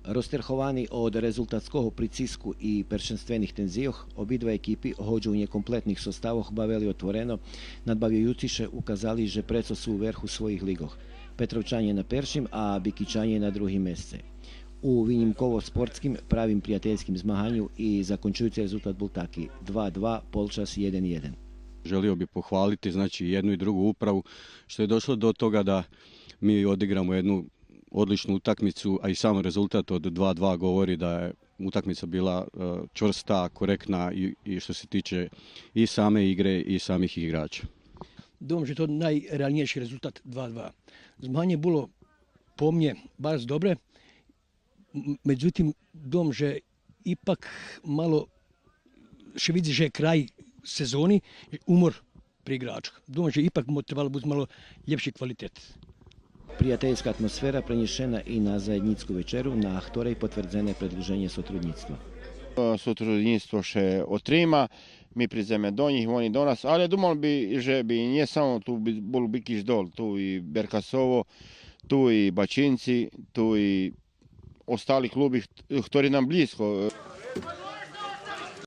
Розтерховані від результатського притиску і першенственних тензіях, обидва екіпи, хоч у некомплетних составах бавили отворено, надбавлjajući uказali, že preco su u vrhu svojih ligoh. Petrovčanje na peršim, a Bikičanje na drugim mjesece. U vinimkovo-sportskim, pravim prijateljskim zmahanju i zakončujući rezultat bol taki 2-2, polčas 1-1. Želio bih pohvaliti znači jednu i drugu upravu što je došlo do toga da mi odigramo jednu odličnu utakmicu, a i sam rezultat od 2-2 govori da je utakmica bila čvrsta, korektna i što se tiče i same igre i samih igrača. Думам, že to najrealnijši rezultat 2-2. Zmaganje bilo po mnje baš dobre, međutim, dom, že ipak malo še vidi, že je kraj sezoni, umor pri igračkah. Думам, že ipak trebalo biti malo ljepši kvalitet. Prijateljska atmosfera prenešena i na zajednicku večeru, na ktorej potvrdzene predlženje sotrudnictva. Sotrudnictvo še otrima, mi prizeme do njih, oni do nas, ali думал bi, že bi nije samo tu bol Bikiš dol, tu i Berkasovo, tu i Bačinci, tu i ostali klubi, ktorí nam blízko.